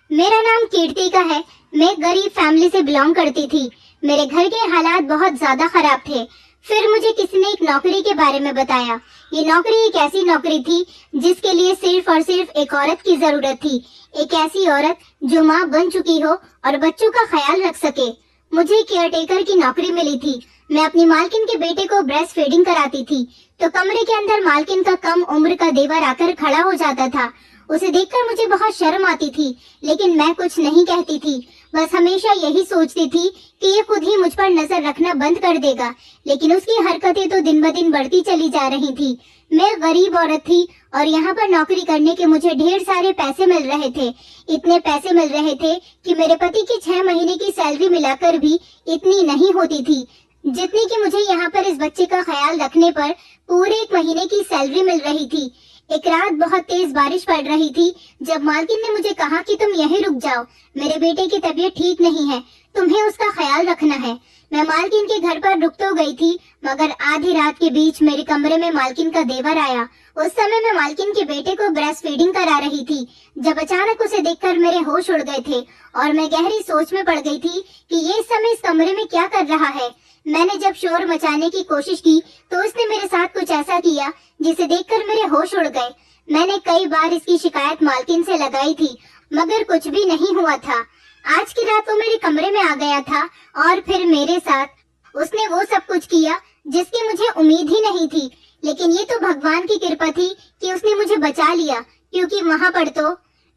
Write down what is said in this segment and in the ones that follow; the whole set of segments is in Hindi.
मेरा नाम कीर्तिका है। मैं एक गरीब फैमिली से बिलोंग करती थी। मेरे घर के हालात बहुत ज्यादा खराब थे। फिर मुझे किसी ने एक नौकरी के बारे में बताया। ये नौकरी एक ऐसी नौकरी थी जिसके लिए सिर्फ और सिर्फ एक औरत की जरूरत थी। एक ऐसी औरत जो माँ बन चुकी हो और बच्चों का ख्याल रख सके। मुझे केयरटेकर की नौकरी मिली थी। मैं अपनी मालकिन के बेटे को ब्रेस्ट फीडिंग कराती थी, तो कमरे के अंदर मालकिन का कम उम्र का देवर आकर खड़ा हो जाता था। उसे देखकर मुझे बहुत शर्म आती थी, लेकिन मैं कुछ नहीं कहती थी। बस हमेशा यही सोचती थी कि ये खुद ही मुझ पर नजर रखना बंद कर देगा, लेकिन उसकी हरकतें तो दिन ब दिन बढ़ती चली जा रही थी। मैं गरीब औरत थी और यहाँ पर नौकरी करने के मुझे ढेर सारे पैसे मिल रहे थे। इतने पैसे मिल रहे थे कि मेरे पति की 6 महीने की सैलरी मिलाकर भी इतनी नहीं होती थी जितनी कि मुझे यहाँ पर इस बच्चे का ख्याल रखने पर पूरे 1 महीने की सैलरी मिल रही थी। एक रात बहुत तेज बारिश पड़ रही थी जब मालकिन ने मुझे कहा कि तुम यहीं रुक जाओ, मेरे बेटे की तबीयत ठीक नहीं है, तुम्हें उसका ख्याल रखना है। मैं मालकिन के घर पर रुक तो गई थी, मगर आधी रात के बीच मेरे कमरे में मालकिन का देवर आया। उस समय मैं मालकिन के बेटे को ब्रेस्ट फीडिंग करा रही थी, जब अचानक उसे देखकर मेरे होश उड़ गए थे और मैं गहरी सोच में पड़ गई थी कि ये इस समय इस कमरे में क्या कर रहा है। मैंने जब शोर मचाने की कोशिश की तो उसने मेरे साथ कुछ ऐसा किया जिसे देखकर मेरे होश उड़ गए। मैंने कई बार इसकी शिकायत मालकिन से लगाई थी, मगर कुछ भी नहीं हुआ था। आज की रात वो मेरे कमरे में आ गया था और फिर मेरे साथ उसने वो सब कुछ किया जिसकी मुझे उम्मीद ही नहीं थी। लेकिन ये तो भगवान की कृपा थी कि उसने मुझे बचा लिया, क्योंकि वहाँ पर तो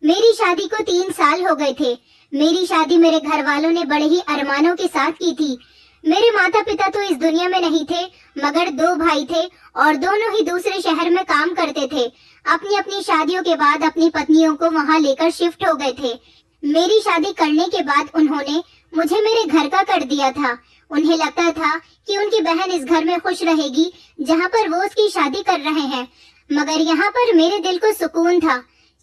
मेरी शादी को 3 साल हो गए थे। मेरी शादी मेरे घर वालों ने बड़े ही अरमानों के साथ की थी। मेरे माता पिता तो इस दुनिया में नहीं थे, मगर 2 भाई थे और दोनों ही दूसरे शहर में काम करते थे। अपनी अपनी शादियों के बाद अपनी पत्नियों को वहां लेकर शिफ्ट हो गए थे। मेरी शादी करने के बाद उन्होंने मुझे मेरे घर का कर दिया था। उन्हें लगता था कि उनकी बहन इस घर में खुश रहेगी जहां पर वो उसकी शादी कर रहे हैं, मगर यहाँ पर मेरे दिल को सुकून था,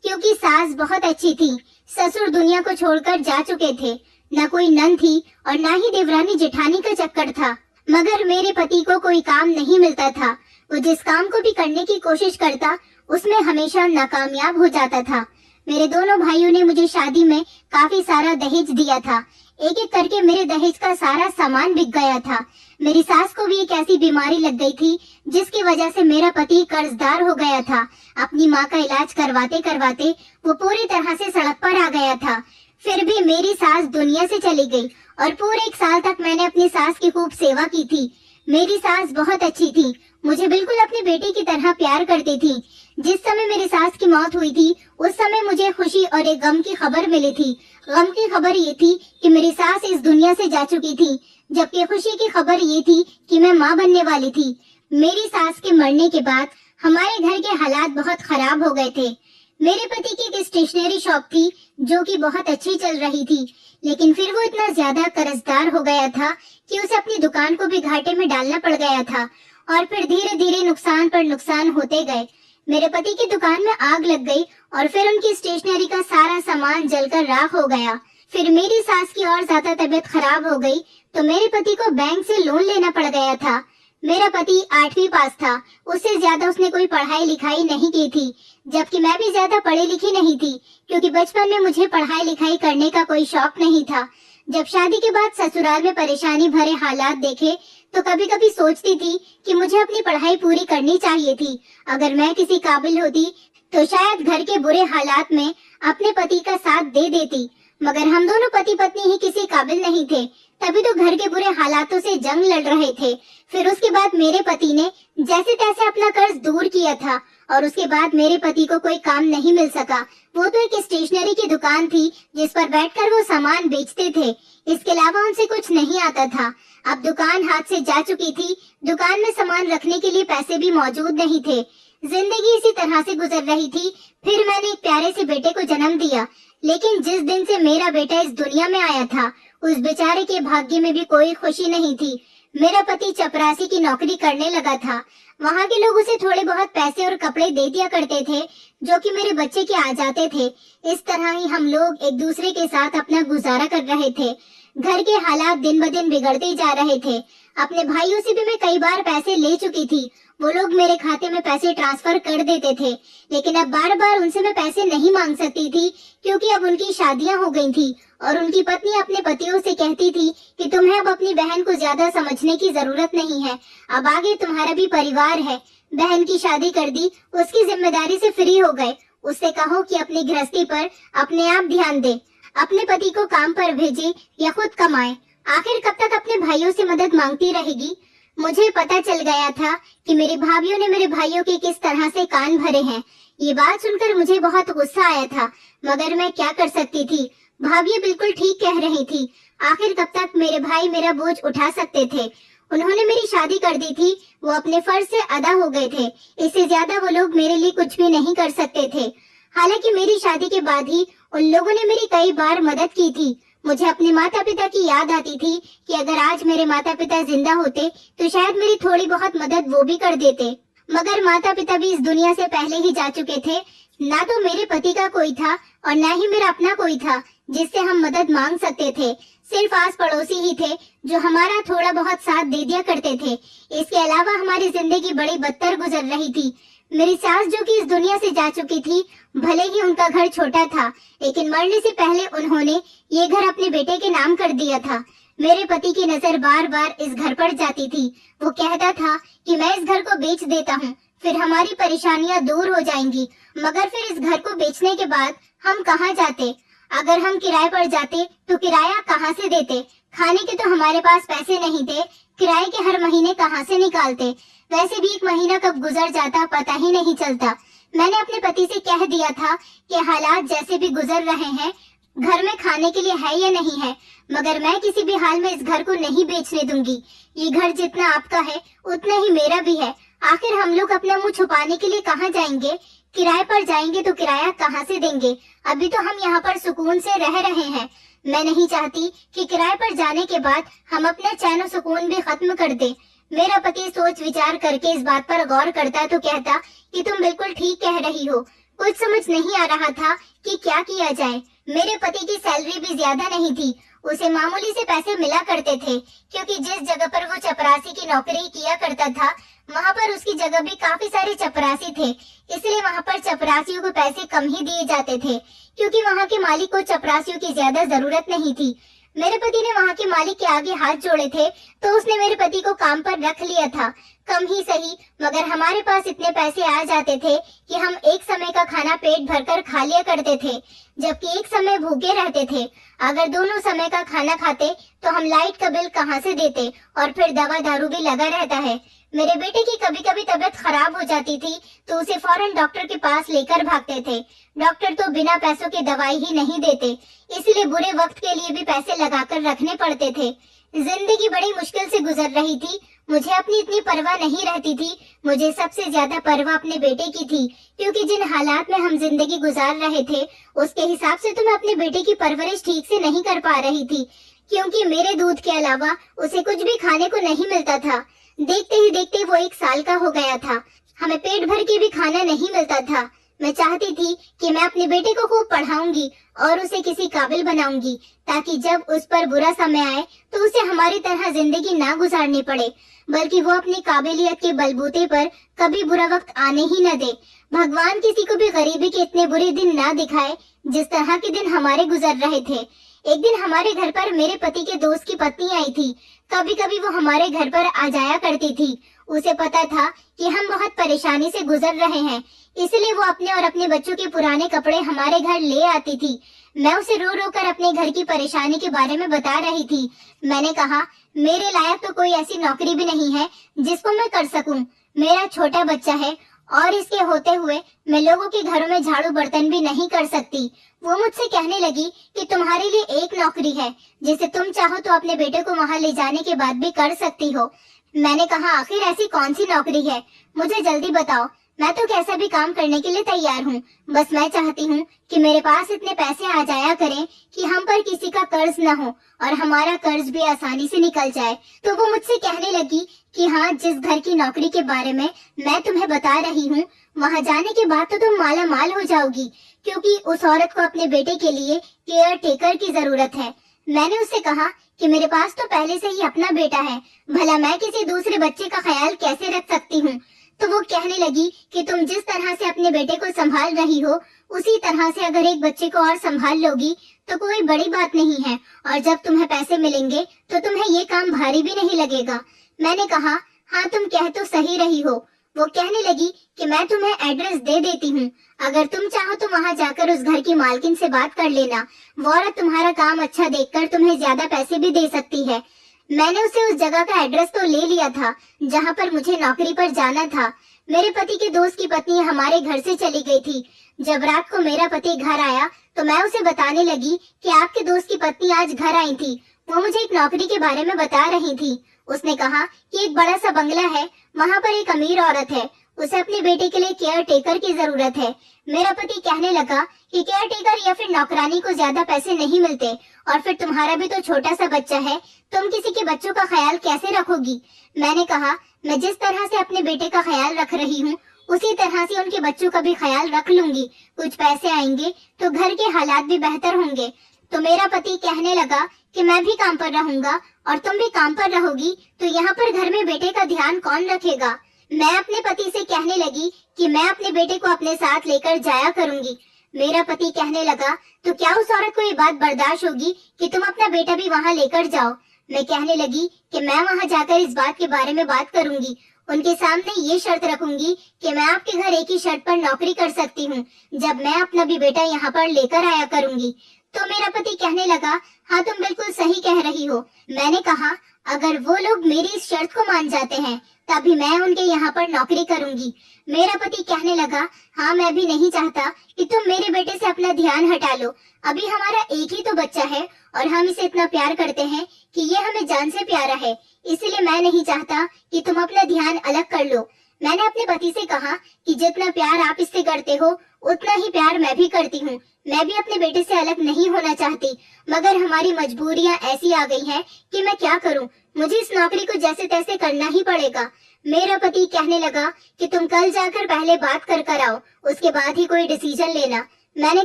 क्योंकि सास बहुत अच्छी थी। ससुर दुनिया को छोड़कर जा चुके थे। न कोई नन थी और न ही देवरानी जेठानी का चक्कर था। मगर मेरे पति को कोई काम नहीं मिलता था। वो जिस काम को भी करने की कोशिश करता उसमें हमेशा नाकामयाब हो जाता था। मेरे दोनों भाइयों ने मुझे शादी में काफी सारा दहेज दिया था। एक एक करके मेरे दहेज का सारा सामान बिक गया था। मेरी सास को भी एक ऐसी बीमारी लग गई थी जिसकी वजह से मेरा पति कर्जदार हो गया था। अपनी माँ का इलाज करवाते करवाते वो पूरी तरह से सड़क पर आ गया था। फिर भी मेरी सास दुनिया से चली गई और पूरे 1 साल तक मैंने अपनी सास की खूब सेवा की थी। मेरी सास बहुत अच्छी थी, मुझे बिल्कुल अपनी बेटी की तरह प्यार करती थी। जिस समय मेरी सास की मौत हुई थी उस समय मुझे खुशी और एक गम की खबर मिली थी। गम की खबर ये थी कि मेरी सास इस दुनिया से जा चुकी थी, जबकि खुशी की खबर ये थी कि मैं माँ बनने वाली थी। मेरी सास के मरने के बाद हमारे घर के हालात बहुत खराब हो गए थे। मेरे पति की एक स्टेशनरी शॉप थी जो कि बहुत अच्छी चल रही थी, लेकिन फिर वो इतना ज्यादा कर्जदार हो गया था कि उसे अपनी दुकान को भी घाटे में डालना पड़ गया था और फिर धीरे धीरे नुकसान पर नुकसान होते गए। मेरे पति की दुकान में आग लग गई और फिर उनकी स्टेशनरी का सारा सामान जलकर राख हो गया। फिर मेरी सास की और ज्यादा तबीयत खराब हो गई तो मेरे पति को बैंक से लोन लेना पड़ गया था। मेरा पति 8वीं पास था, उससे ज्यादा उसने कोई पढ़ाई लिखाई नहीं की थी, जबकि मैं भी ज्यादा पढ़ी लिखी नहीं थी, क्योंकि बचपन में मुझे पढ़ाई लिखाई करने का कोई शौक नहीं था। जब शादी के बाद ससुराल में परेशानी भरे हालात देखे तो कभी कभी सोचती थी कि मुझे अपनी पढ़ाई पूरी करनी चाहिए थी। अगर मैं किसी काबिल होती तो शायद घर के बुरे हालात में अपने पति का साथ दे देती, मगर हम दोनों पति पत्नी ही किसी काबिल नहीं थे, तभी तो घर के बुरे हालातों से जंग लड़ रहे थे। फिर उसके बाद मेरे पति ने जैसे तैसे अपना कर्ज दूर किया था और उसके बाद मेरे पति को कोई काम नहीं मिल सका। वो तो एक स्टेशनरी की दुकान थी जिस पर बैठकर वो सामान बेचते थे, इसके अलावा उनसे कुछ नहीं आता था। अब दुकान हाथ से जा चुकी थी, दुकान में सामान रखने के लिए पैसे भी मौजूद नहीं थे। जिंदगी इसी तरह से गुजर रही थी। फिर मैंने एक प्यारे से बेटे को जन्म दिया, लेकिन जिस दिन से मेरा बेटा इस दुनिया में आया था उस बेचारे के भाग्य में भी कोई खुशी नहीं थी। मेरा पति चपरासी की नौकरी करने लगा था। वहाँ के लोग उसे थोड़े बहुत पैसे और कपड़े दे दिया करते थे जो कि मेरे बच्चे के आ जाते थे। इस तरह ही हम लोग एक दूसरे के साथ अपना गुजारा कर रहे थे। घर के हालात दिन ब दिन बिगड़ते जा रहे थे। अपने भाइयों से भी मैं कई बार पैसे ले चुकी थी। वो लोग मेरे खाते में पैसे ट्रांसफर कर देते थे, लेकिन अब बार बार उनसे मैं पैसे नहीं मांग सकती थी, क्योंकि अब उनकी शादियां हो गई थी और उनकी पत्नी अपने पतियों से कहती थी कि तुम्हें अब अपनी बहन को ज्यादा समझने की जरूरत नहीं है, अब आगे तुम्हारा भी परिवार है। बहन की शादी कर दी, उसकी जिम्मेदारी से फ्री हो गए। उससे कहो कि अपनी गृहस्थी पर अपने आप ध्यान दे, अपने पति को काम पर भेजे या खुद कमाए। आखिर कब तक अपने भाइयों से मदद मांगती रहेगी? मुझे पता चल गया था कि मेरी भाभियों ने मेरे भाइयों के किस तरह से कान भरे हैं। ये बात सुनकर मुझे बहुत गुस्सा आया था, मगर मैं क्या कर सकती थी। भाभी बिल्कुल ठीक कह रही थी। आखिर कब तक मेरे भाई मेरा बोझ उठा सकते थे? उन्होंने मेरी शादी कर दी थी, वो अपने फर्ज से अदा हो गए थे। इससे ज्यादा वो लोग मेरे लिए कुछ भी नहीं कर सकते थे। हालांकि मेरी शादी के बाद ही उन लोगों ने मेरी कई बार मदद की थी। मुझे अपने माता पिता की याद आती थी कि अगर आज मेरे माता पिता जिंदा होते तो शायद मेरी थोड़ी बहुत मदद वो भी कर देते। मगर माता पिता भी इस दुनिया से पहले ही जा चुके थे। ना तो मेरे पति का कोई था और ना ही मेरा अपना कोई था जिससे हम मदद मांग सकते थे। सिर्फ आस पड़ोसी ही थे जो हमारा थोड़ा बहुत साथ दे दिया करते थे। इसके अलावा हमारी जिंदगी बड़ी बदतर गुजर रही थी। मेरी सास जो कि इस दुनिया से जा चुकी थी, भले ही उनका घर छोटा था, लेकिन मरने से पहले उन्होंने ये घर अपने बेटे के नाम कर दिया था। मेरे पति की नजर बार बार इस घर पर जाती थी। वो कहता था कि मैं इस घर को बेच देता हूँ, फिर हमारी परेशानियां दूर हो जाएंगी। मगर फिर इस घर को बेचने के बाद हम कहाँ जाते? अगर हम किराए पर जाते तो किराया कहाँ से देते? खाने के तो हमारे पास पैसे नहीं थे, किराए के हर महीने कहाँ से निकालते? वैसे भी एक महीना कब गुजर जाता पता ही नहीं चलता। मैंने अपने पति से कह दिया था कि हालात जैसे भी गुजर रहे हैं, घर में खाने के लिए है या नहीं है, मगर मैं किसी भी हाल में इस घर को नहीं बेचने दूंगी। ये घर जितना आपका है उतना ही मेरा भी है। आखिर हम लोग अपना मुंह छुपाने के लिए कहाँ जाएंगे? किराए पर जाएंगे तो किराया कहाँ से देंगे? अभी तो हम यहाँ पर सुकून से रह रहे हैं। मैं नहीं चाहती कि किराए पर जाने के बाद हम अपना चैन और सुकून भी खत्म कर दे। मेरा पति सोच विचार करके इस बात पर गौर करता तो कहता कि तुम बिल्कुल ठीक कह रही हो। कुछ समझ नहीं आ रहा था कि क्या किया जाए। मेरे पति की सैलरी भी ज्यादा नहीं थी, उसे मामूली से पैसे मिला करते थे, क्योंकि जिस जगह पर वो चपरासी की नौकरी किया करता था वहाँ पर उसकी जगह भी काफी सारे चपरासी थे। इसलिए वहाँ पर चपरासियों को पैसे कम ही दिए जाते थे, क्योंकि वहाँ के मालिक को चपरासियों की ज्यादा जरूरत नहीं थी। मेरे पति ने वहाँ के मालिक के आगे हाथ जोड़े थे तो उसने मेरे पति को काम पर रख लिया था। कम ही सही, मगर हमारे पास इतने पैसे आ जाते थे कि हम एक समय का खाना पेट भरकर खा लिया करते थे, जबकि एक समय भूखे रहते थे। अगर दोनों समय का खाना खाते तो हम लाइट का बिल कहाँ से देते, और फिर दवा दारू भी लगा रहता है। मेरे बेटे की कभी कभी तबीयत खराब हो जाती थी तो उसे फौरन डॉक्टर के पास लेकर भागते थे। डॉक्टर तो बिना पैसों के दवाई ही नहीं देते, इसलिए बुरे वक्त के लिए भी पैसे लगाकर रखने पड़ते थे। जिंदगी बड़ी मुश्किल से गुजर रही थी। मुझे अपनी इतनी परवाह नहीं रहती थी। मुझे सबसे ज्यादा परवाह अपने बेटे की थी, क्योंकि जिन हालात में हम जिंदगी गुजार रहे थे उसके हिसाब से तो मैं अपने बेटे की परवरिश ठीक से नहीं कर पा रही थी, क्योंकि मेरे दूध के अलावा उसे कुछ भी खाने को नहीं मिलता था। देखते ही देखते वो 1 साल का हो गया था। हमें पेट भर के भी खाना नहीं मिलता था। मैं चाहती थी कि मैं अपने बेटे को खूब पढ़ाऊंगी और उसे किसी काबिल बनाऊंगी, ताकि जब उस पर बुरा समय आए तो उसे हमारी तरह जिंदगी ना गुजारनी पड़े, बल्कि वो अपनी काबिलियत के बलबूते पर कभी बुरा वक्त आने ही न दे। भगवान किसी को भी गरीबी के इतने बुरे दिन ना दिखाए जिस तरह के दिन हमारे गुजर रहे थे। एक दिन हमारे घर पर मेरे पति के दोस्त की पत्नी आई थी। कभी कभी वो हमारे घर पर आ जाया करती थी। उसे पता था कि हम बहुत परेशानी से गुजर रहे हैं, इसलिए वो अपने और अपने बच्चों के पुराने कपड़े हमारे घर ले आती थी। मैं उसे रो रो कर अपने घर की परेशानी के बारे में बता रही थी। मैंने कहा, मेरे लायक तो कोई ऐसी नौकरी भी नहीं है जिसको मैं कर सकूं। मेरा छोटा बच्चा है और इसके होते हुए मैं लोगों के घरों में झाड़ू बर्तन भी नहीं कर सकती। वो मुझसे कहने लगी कि तुम्हारे लिए एक नौकरी है जिसे तुम चाहो तो अपने बेटे को वहाँ ले जाने के बाद भी कर सकती हो। मैंने कहा, आखिर ऐसी कौन सी नौकरी है, मुझे जल्दी बताओ। मैं तो कैसा भी काम करने के लिए तैयार हूँ, बस मैं चाहती हूँ कि मेरे पास इतने पैसे आ जाया करें कि हम पर किसी का कर्ज न हो और हमारा कर्ज भी आसानी से निकल जाए। तो वो मुझसे कहने लगी कि हाँ, जिस घर की नौकरी के बारे में मैं तुम्हें बता रही हूँ, वहाँ जाने के बाद तो तुम माला माल हो जाओगी, क्योंकि उस औरत को अपने बेटे के लिए केयर टेकर की जरूरत है। मैंने उससे कहा कि मेरे पास तो पहले से ही अपना बेटा है, भला मैं किसी दूसरे बच्चे का ख्याल कैसे रख सकती हूँ। तो वो कहने लगी कि तुम जिस तरह से अपने बेटे को संभाल रही हो, उसी तरह से अगर एक बच्चे को और संभाल लोगी तो कोई बड़ी बात नहीं है, और जब तुम्हें पैसे मिलेंगे तो तुम्हें ये काम भारी भी नहीं लगेगा। मैंने कहा, हाँ तुम कह तो सही रही हो। वो कहने लगी कि मैं तुम्हें एड्रेस दे देती हूँ, अगर तुम चाहो तो वहाँ जाकर उस घर की मालकिन से बात कर लेना, वो औरत तुम्हारा काम अच्छा देखकर तुम्हें ज्यादा पैसे भी दे सकती है। मैंने उसे उस जगह का एड्रेस तो ले लिया था जहाँ पर मुझे नौकरी पर जाना था। मेरे पति के दोस्त की पत्नी हमारे घर से चली गई थी। जब रात को मेरा पति घर आया तो मैं उसे बताने लगी कि आपके दोस्त की पत्नी आज घर आई थी, वो मुझे एक नौकरी के बारे में बता रही थी। उसने कहा कि एक बड़ा सा बंगला है, वहाँ पर एक अमीर औरत है, उसे अपने बेटे के लिए केयर टेकर की जरूरत है। मेरा पति कहने लगा कि केयर टेकर या फिर नौकरानी को ज्यादा पैसे नहीं मिलते, और फिर तुम्हारा भी तो छोटा सा बच्चा है, तुम किसी के बच्चों का ख्याल कैसे रखोगी। मैंने कहा, मैं जिस तरह से अपने बेटे का ख्याल रख रही हूँ उसी तरह से उनके बच्चों का भी ख्याल रख लूंगी, कुछ पैसे आएंगे तो घर के हालात भी बेहतर होंगे। तो मेरा पति कहने लगा कि मैं भी काम पर रहूंगा और तुम भी काम पर रहोगी, तो यहाँ पर घर में बेटे का ध्यान कौन रखेगा। मैं अपने पति से कहने लगी कि मैं अपने बेटे को अपने साथ लेकर जाया करूंगी। मेरा पति कहने लगा, तो क्या उस औरत को ये बात बर्दाश्त होगी कि तुम अपना बेटा भी वहाँ लेकर जाओ। मैं कहने लगी कि मैं वहाँ जाकर इस बात के बारे में बात करूंगी, उनके सामने ये शर्त रखूंगी कि मैं आपके घर एक ही शर्त पर नौकरी कर सकती हूँ, जब मैं अपना भी बेटा यहाँ पर लेकर आया करूंगी। तो मेरा पति कहने लगा, हाँ तुम बिल्कुल सही कह रही हो। मैंने कहा, अगर वो लोग मेरी इस शर्त को मान जाते हैं तभी मैं उनके यहाँ पर नौकरी करूंगी। मेरा पति कहने लगा, हाँ मैं भी नहीं चाहता कि तुम मेरे बेटे से अपना ध्यान हटा लो, अभी हमारा एक ही तो बच्चा है और हम इसे इतना प्यार करते हैं कि ये हमें जान से प्यारा है, इसलिए मैं नहीं चाहता कि तुम अपना ध्यान अलग कर लो। मैंने अपने पति से कहा कि जितना प्यार आप इससे करते हो उतना ही प्यार मैं भी करती हूँ, मैं भी अपने बेटे से अलग नहीं होना चाहती, मगर हमारी मजबूरियाँ ऐसी आ गई हैं कि मैं क्या करूँ, मुझे इस नौकरी को जैसे तैसे करना ही पड़ेगा। मेरा पति कहने लगा कि तुम कल जाकर पहले बात कर आओ, उसके बाद ही कोई डिसीजन लेना। मैंने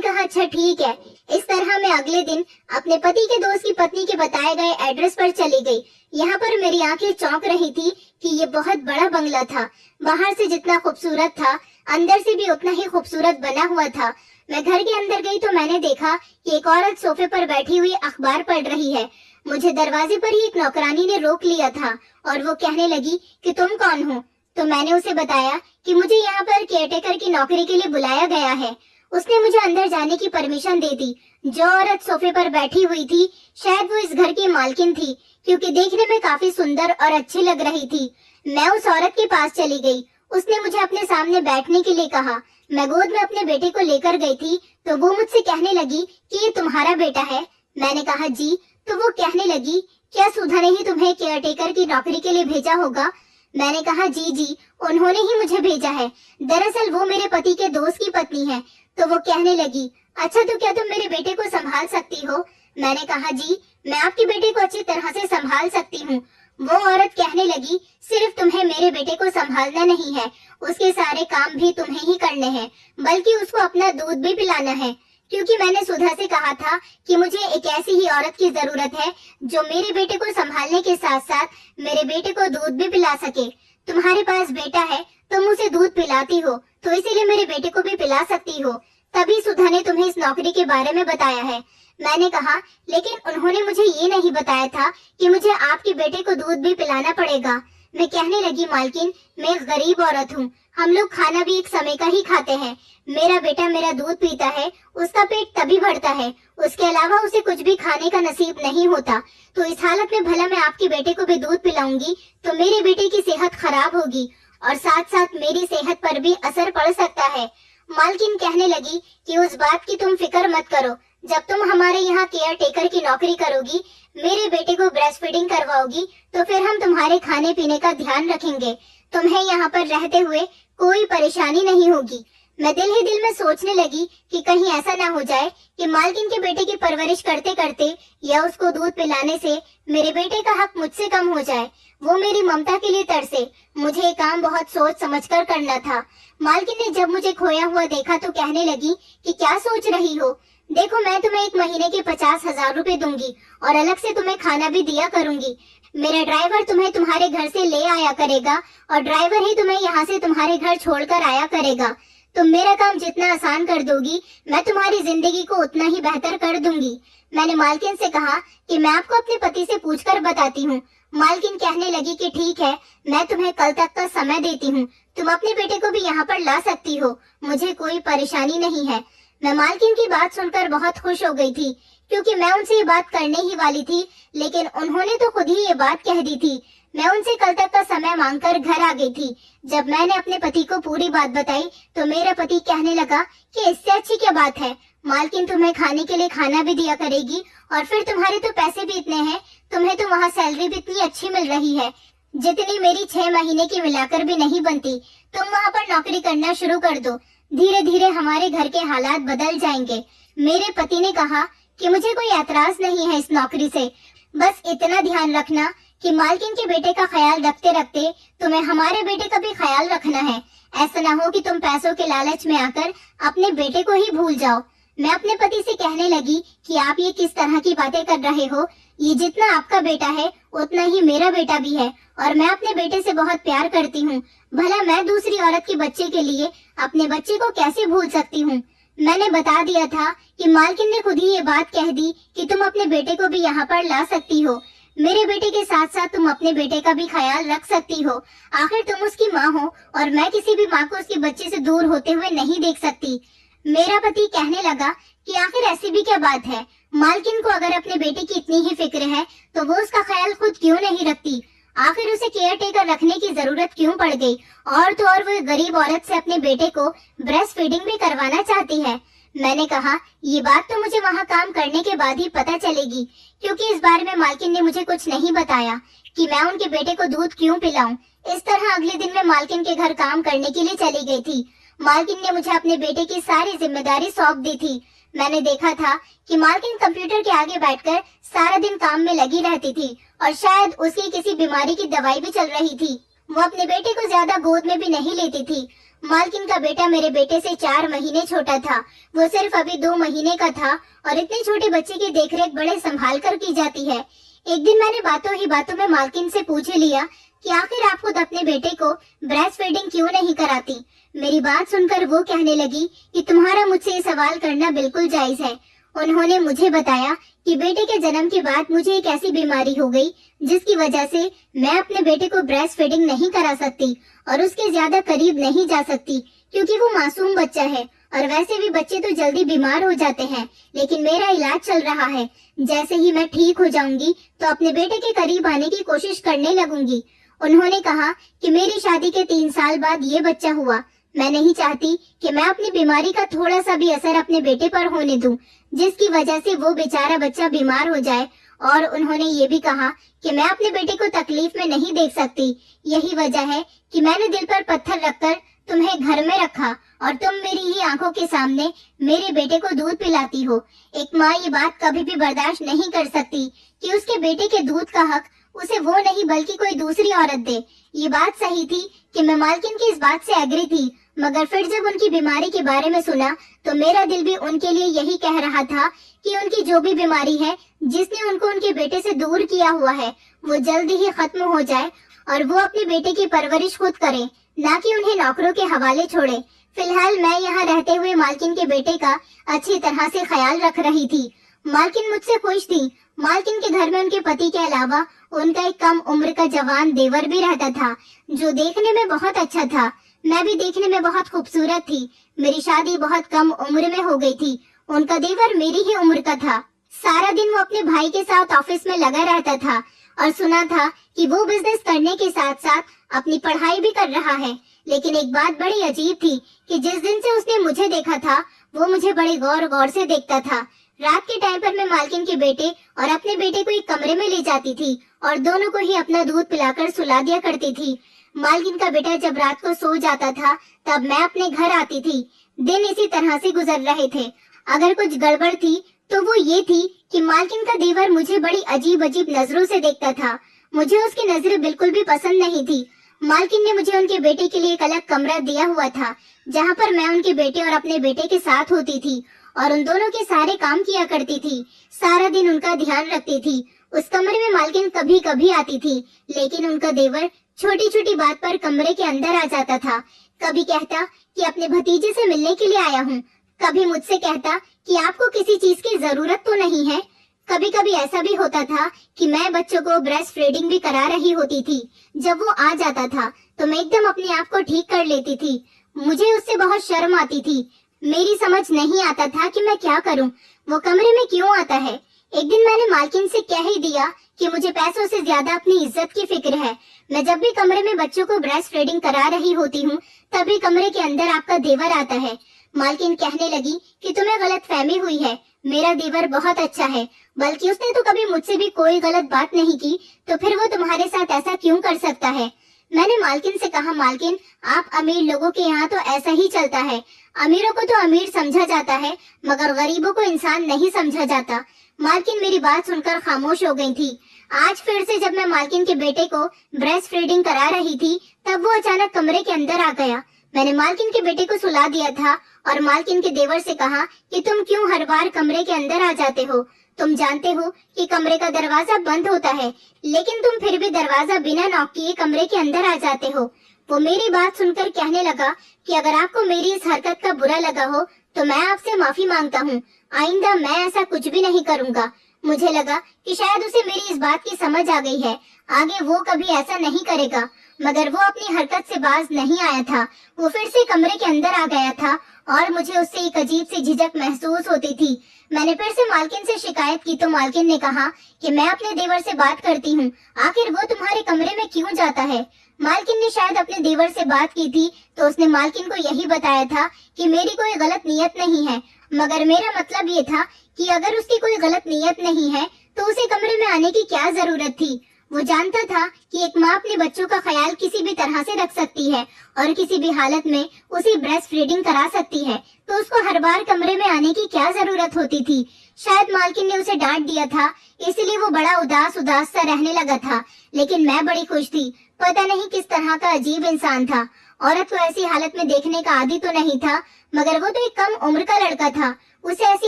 कहा, अच्छा ठीक है। इस तरह मैं अगले दिन अपने पति के दोस्त की पत्नी के बताए गए एड्रेस पर चली गई। यहाँ पर मेरी आंखें चौंक रही थी कि ये बहुत बड़ा बंगला था, बाहर से जितना खूबसूरत था अंदर से भी उतना ही खूबसूरत बना हुआ था। मैं घर के अंदर गई तो मैंने देखा कि एक औरत सोफे पर बैठी हुई अखबार पढ़ रही है। मुझे दरवाजे पर ही एक नौकरानी ने रोक लिया था और वो कहने लगी कि तुम कौन हो। तो मैंने उसे बताया कि मुझे यहाँ पर केयरटेकर की नौकरी के लिए बुलाया गया है। उसने मुझे अंदर जाने की परमिशन दे दी। जो औरत सोफे पर बैठी हुई थी शायद वो इस घर की मालकिन थी, क्योंकि देखने में काफी सुंदर और अच्छी लग रही थी। मैं उस औरत के पास चली गई। उसने मुझे अपने सामने बैठने के लिए कहा। मैं गोद में अपने बेटे को लेकर गई थी तो वो मुझसे कहने लगी कि ये तुम्हारा बेटा है। मैंने कहा जी। तो वो कहने लगी, क्या सुधा ने ही तुम्हें केयरटेकर की नौकरी के लिए भेजा होगा। मैंने कहा जी जी, उन्होंने ही मुझे भेजा है, दरअसल वो मेरे पति के दोस्त की पत्नी है। तो वो कहने लगी, अच्छा तो क्या तुम मेरे बेटे को संभाल सकती हो। मैंने कहा जी, मैं आपके बेटे को अच्छी तरह से संभाल सकती हूँ। वो औरत कहने लगी, सिर्फ तुम्हें मेरे बेटे को संभालना नहीं है, उसके सारे काम भी तुम्हें ही करने हैं, बल्कि उसको अपना दूध भी पिलाना है, क्योंकि मैंने सुधा से कहा था कि मुझे एक ऐसी ही औरत की जरूरत है जो मेरे बेटे को संभालने के साथ साथ मेरे बेटे को दूध भी पिला सके। तुम्हारे पास बेटा है, तुम उसे दूध पिलाती हो, तो इसीलिए मेरे बेटे को भी पिला सकती हो, तभी सुधा ने तुम्हें इस नौकरी के बारे में बताया है। मैंने कहा, लेकिन उन्होंने मुझे ये नहीं बताया था कि मुझे आपके बेटे को दूध भी पिलाना पड़ेगा। मैं कहने लगी, मालकिन मैं एक गरीब औरत हूँ, हम लोग खाना भी एक समय का ही खाते हैं। मेरा बेटा मेरा दूध पीता है, उसका पेट तभी भरता है, उसके अलावा उसे कुछ भी खाने का नसीब नहीं होता। तो इस हालत में भला मैं आपके बेटे को भी दूध पिलाऊंगी तो मेरे बेटे की सेहत खराब होगी और साथ साथ मेरी सेहत पर भी असर पड़ सकता है। मालकिन कहने लगी कि उस बात की तुम फिक्र मत करो, जब तुम हमारे यहाँ केयर टेकर की नौकरी करोगी, मेरे बेटे को ब्रेस्ट फीडिंग करवाओगी, तो फिर हम तुम्हारे खाने पीने का ध्यान रखेंगे, तुम्हें यहाँ पर रहते हुए कोई परेशानी नहीं होगी। मैं दिल ही दिल में सोचने लगी कि कहीं ऐसा ना हो जाए कि मालकिन के बेटे की परवरिश करते करते या उसको दूध पिलाने से मेरे बेटे का हक मुझसे कम हो जाए, वो मेरी ममता के लिए तरसे। मुझे ये काम बहुत सोच समझकर करना था। मालकिन ने जब मुझे खोया हुआ देखा तो कहने लगी कि क्या सोच रही हो। देखो, मैं तुम्हें एक महीने के 50,000 रुपए दूंगी और अलग से तुम्हें खाना भी दिया करूंगी। मेरा ड्राइवर तुम्हें तुम्हारे घर से ले आया करेगा और ड्राइवर ही तुम्हें यहाँ से तुम्हारे घर छोड़कर आया करेगा। तुम मेरा काम जितना आसान कर दोगी, मैं तुम्हारी जिंदगी को उतना ही बेहतर कर दूंगी। मैंने मालकिन से कहा कि मैं आपको अपने पति से पूछकर बताती हूँ। मालकिन कहने लगी कि ठीक है, मैं तुम्हें कल तक का समय देती हूँ। तुम अपने बेटे को भी यहाँ पर ला सकती हो, मुझे कोई परेशानी नहीं है। मैं मालकिन की बात सुनकर बहुत खुश हो गई थी, क्योंकि मैं उनसे ये बात करने ही वाली थी, लेकिन उन्होंने तो खुद ही ये बात कह दी थी। मैं उनसे कल तक का समय मांगकर घर आ गई थी। जब मैंने अपने पति को पूरी बात बताई तो मेरा पति कहने लगा कि इससे अच्छी क्या बात है, मालकिन तुम्हें खाने के लिए खाना भी दिया करेगी और फिर तुम्हारे तो पैसे भी इतने हैं, तुम्हें तो वहाँ सैलरी भी इतनी अच्छी मिल रही है जितनी मेरी 6 महीने की मिलाकर भी नहीं बनती। तुम वहाँ पर नौकरी करना शुरू कर दो, धीरे धीरे हमारे घर के हालात बदल जाएंगे। मेरे पति ने कहा कि मुझे कोई ऐतराज नहीं है इस नौकरी से, बस इतना ध्यान रखना कि मालकिन के बेटे का ख्याल रखते रखते तुम्हें हमारे बेटे का भी ख्याल रखना है। ऐसा ना हो कि तुम पैसों के लालच में आकर अपने बेटे को ही भूल जाओ। मैं अपने पति से कहने लगी कि आप ये किस तरह की बातें कर रहे हो, ये जितना आपका बेटा है उतना ही मेरा बेटा भी है और मैं अपने बेटे से बहुत प्यार करती हूँ। भला मैं दूसरी औरत के बच्चे के लिए अपने बच्चे को कैसे भूल सकती हूँ। मैंने बता दिया था कि मालकिन ने खुद ही ये बात कह दी कि तुम अपने बेटे को भी यहाँ पर ला सकती हो। मेरे बेटे के साथ साथ तुम अपने बेटे का भी ख्याल रख सकती हो, आखिर तुम उसकी माँ हो और मैं किसी भी माँ को उसके बच्चे से दूर होते हुए नहीं देख सकती। मेरा पति कहने लगा कि आखिर ऐसी भी क्या बात है, मालकिन को अगर अपने बेटे की इतनी ही फिक्र है तो वो उसका ख्याल खुद क्यों नहीं रखती, आखिर उसे केयर टेकर रखने की जरूरत क्यों पड़ गई, और तो और वो गरीब औरत से अपने बेटे को ब्रेस्ट फीडिंग भी करवाना चाहती है। मैंने कहा ये बात तो मुझे वहाँ काम करने के बाद ही पता चलेगी, क्योंकि इस बारे में मालकिन ने मुझे कुछ नहीं बताया कि मैं उनके बेटे को दूध क्यों पिलाऊं। इस तरह अगले दिन मैं मालकिन के घर काम करने के लिए चली गई थी। मालकिन ने मुझे अपने बेटे की सारी जिम्मेदारी सौंप दी थी। मैंने देखा था कि मालकिन कंप्यूटर के आगे बैठकर सारा दिन काम में लगी रहती थी और शायद उसकी किसी बीमारी की दवाई भी चल रही थी। वो अपने बेटे को ज्यादा गोद में भी नहीं लेती थी। मालकिन का बेटा मेरे बेटे से 4 महीने छोटा था, वो सिर्फ अभी 2 महीने का था और इतने छोटे बच्चे की देखरेख बड़े संभाल कर की जाती है। एक दिन मैंने बातों ही बातों में मालकिन से पूछ लिया कि आखिर आप खुद अपने बेटे को ब्रेस्ट फीडिंग क्यों नहीं कराती। मेरी बात सुनकर वो कहने लगी कि तुम्हारा मुझसे ये सवाल करना बिल्कुल जायज है। उन्होंने मुझे बताया कि बेटे के जन्म के बाद मुझे एक ऐसी बीमारी हो गई जिसकी वजह से मैं अपने बेटे को ब्रेस्ट फीडिंग नहीं करा सकती और उसके ज्यादा करीब नहीं जा सकती, क्योंकि वो मासूम बच्चा है और वैसे भी बच्चे तो जल्दी बीमार हो जाते हैं। लेकिन मेरा इलाज चल रहा है, जैसे ही मैं ठीक हो जाऊंगी तो अपने बेटे के करीब आने की कोशिश करने लगूंगी। उन्होंने कहा कि मेरी शादी के 3 साल बाद ये बच्चा हुआ। मैं नहीं चाहती कि मैं अपनी बीमारी का थोड़ा सा भी असर अपने बेटे पर होने दूं, जिसकी वजह से वो बेचारा बच्चा बीमार हो जाए। और उन्होंने ये भी कहा कि मैं अपने बेटे को तकलीफ में नहीं देख सकती। यही वजह है कि मैंने दिल पर पत्थर रखकर तुम्हें घर में रखा और तुम मेरी ही आंखों के सामने मेरे बेटे को दूध पिलाती हो। एक माँ ये बात कभी भी बर्दाश्त नहीं कर सकती कि उसके बेटे के दूध का हक उसे वो नहीं बल्कि कोई दूसरी औरत दे। ये बात सही थी कि मैं मालकिन की इस बात से एग्री थी, मगर फिर जब उनकी बीमारी के बारे में सुना तो मेरा दिल भी उनके लिए यही कह रहा था कि उनकी जो भी बीमारी है जिसने उनको उनके बेटे से दूर किया हुआ है वो जल्दी ही खत्म हो जाए और वो अपने बेटे की परवरिश खुद करे, ना कि उन्हें नौकरों के हवाले छोड़े। फिलहाल मैं यहाँ रहते हुए मालकिन के बेटे का अच्छी तरह से ख्याल रख रही थी। मालकिन मुझसे खुश थी। मालकिन के घर में उनके पति के अलावा उनका एक कम उम्र का जवान देवर भी रहता था, जो देखने में बहुत अच्छा था। मैं भी देखने में बहुत खूबसूरत थी। मेरी शादी बहुत कम उम्र में हो गई थी। उनका देवर मेरी ही उम्र का था। सारा दिन वो अपने भाई के साथ ऑफिस में लगा रहता था और सुना था कि वो बिजनेस करने के साथ साथ अपनी पढ़ाई भी कर रहा है। लेकिन एक बात बड़ी अजीब थी कि जिस दिन से उसने मुझे देखा था वो मुझे बड़े गौर गौर से देखता था। रात के टाइम पर मैं मालकिन के बेटे और अपने बेटे को एक कमरे में ले जाती थी और दोनों को ही अपना दूध पिलाकर सुला दिया करती थी। मालकिन का बेटा जब रात को सो जाता था तब मैं अपने घर आती थी। दिन इसी तरह से गुजर रहे थे। अगर कुछ गड़बड़ थी तो वो ये थी कि मालकिन का देवर मुझे बड़ी अजीब अजीब नजरों से देखता था। मुझे उसकी नजरें बिल्कुल भी पसंद नहीं थी। मालकिन ने मुझे उनके बेटे के लिए एक अलग कमरा दिया हुआ था, जहाँ पर मैं उनके बेटे और अपने बेटे के साथ होती थी और उन दोनों के सारे काम किया करती थी। सारा दिन उनका ध्यान रखती थी। उस कमरे में मालकिन कभी कभी आती थी, लेकिन उनका देवर छोटी छोटी बात पर कमरे के अंदर आ जाता था। कभी कहता कि अपने भतीजे से मिलने के लिए आया हूँ, कभी मुझसे कहता कि आपको किसी चीज की जरूरत तो नहीं है। कभी कभी ऐसा भी होता था कि मैं बच्चों को ब्रेस्ट फीडिंग भी करा रही होती थी। जब वो आ जाता था तो मैं एकदम अपने आप को ठीक कर लेती थी। मुझे उससे बहुत शर्म आती थी। मेरी समझ नहीं आता था कि मैं क्या करूं। वो कमरे में क्यों आता है? एक दिन मैंने मालकिन से कह ही दिया कि मुझे पैसों से ज्यादा अपनी इज्जत की फिक्र है। मैं जब भी कमरे में बच्चों को ब्रेस्ट फीडिंग करा रही होती हूँ, तभी कमरे के अंदर आपका देवर आता है। मालकिन कहने लगी कि तुम्हें गलतफहमी हुई है, मेरा देवर बहुत अच्छा है, बल्कि उसने तो कभी मुझसे भी कोई गलत बात नहीं की, तो फिर वो तुम्हारे साथ ऐसा क्यों कर सकता है? मैंने मालकिन से कहा, मालकिन आप अमीर लोगों के यहाँ तो ऐसा ही चलता है। अमीरों को तो अमीर समझा जाता है, मगर गरीबों को इंसान नहीं समझा जाता। मालकिन मेरी बात सुनकर खामोश हो गई थी। आज फिर से जब मैं मालकिन के बेटे को ब्रेस्ट फीडिंग करा रही थी, तब वो अचानक कमरे के अंदर आ गया। मैंने मालकिन के बेटे को सुला दिया था और मालकिन के देवर से कहा कि तुम क्यों हर बार कमरे के अंदर आ जाते हो? तुम जानते हो कि कमरे का दरवाजा बंद होता है, लेकिन तुम फिर भी दरवाजा बिना नॉक किए कमरे के अंदर आ जाते हो। वो मेरी बात सुनकर कहने लगा कि अगर आपको मेरी इस हरकत का बुरा लगा हो तो मैं आपसे माफी मांगता हूँ। आइंदा मैं ऐसा कुछ भी नहीं करूँगा। मुझे लगा कि शायद उसे मेरी इस बात की समझ आ गई है, आगे वो कभी ऐसा नहीं करेगा। मगर वो अपनी हरकत से बाज नहीं आया था। वो फिर से कमरे के अंदर आ गया था और मुझे उससे एक अजीब सी झिझक महसूस होती थी। मैंने फिर से मालकिन से शिकायत की तो मालकिन ने कहा कि मैं अपने देवर से बात करती हूँ, आखिर वो तुम्हारे कमरे में क्यों जाता है? मालकिन ने शायद अपने देवर से बात की थी तो उसने मालकिन को यही बताया था कि मेरी कोई गलत नीयत नहीं है, मगर मेरा मतलब ये था कि अगर उसकी कोई गलत नीयत नहीं है तो उसे कमरे में आने की क्या जरूरत थी। वो जानता था कि एक माँ अपने बच्चों का ख्याल किसी भी तरह से रख सकती है और किसी भी हालत में उसे ब्रेस्ट फीडिंग करा सकती है, तो उसको हर बार कमरे में आने की क्या जरूरत होती थी। शायद मालकिन ने उसे डांट दिया था, इसलिए वो बड़ा उदास उदास सा रहने लगा था, लेकिन मैं बड़ी खुश थी। पता नहीं किस तरह का अजीब इंसान था। औरत को ऐसी हालत में देखने का आदी तो नहीं था, मगर वो तो एक कम उम्र का लड़का था, उसे ऐसी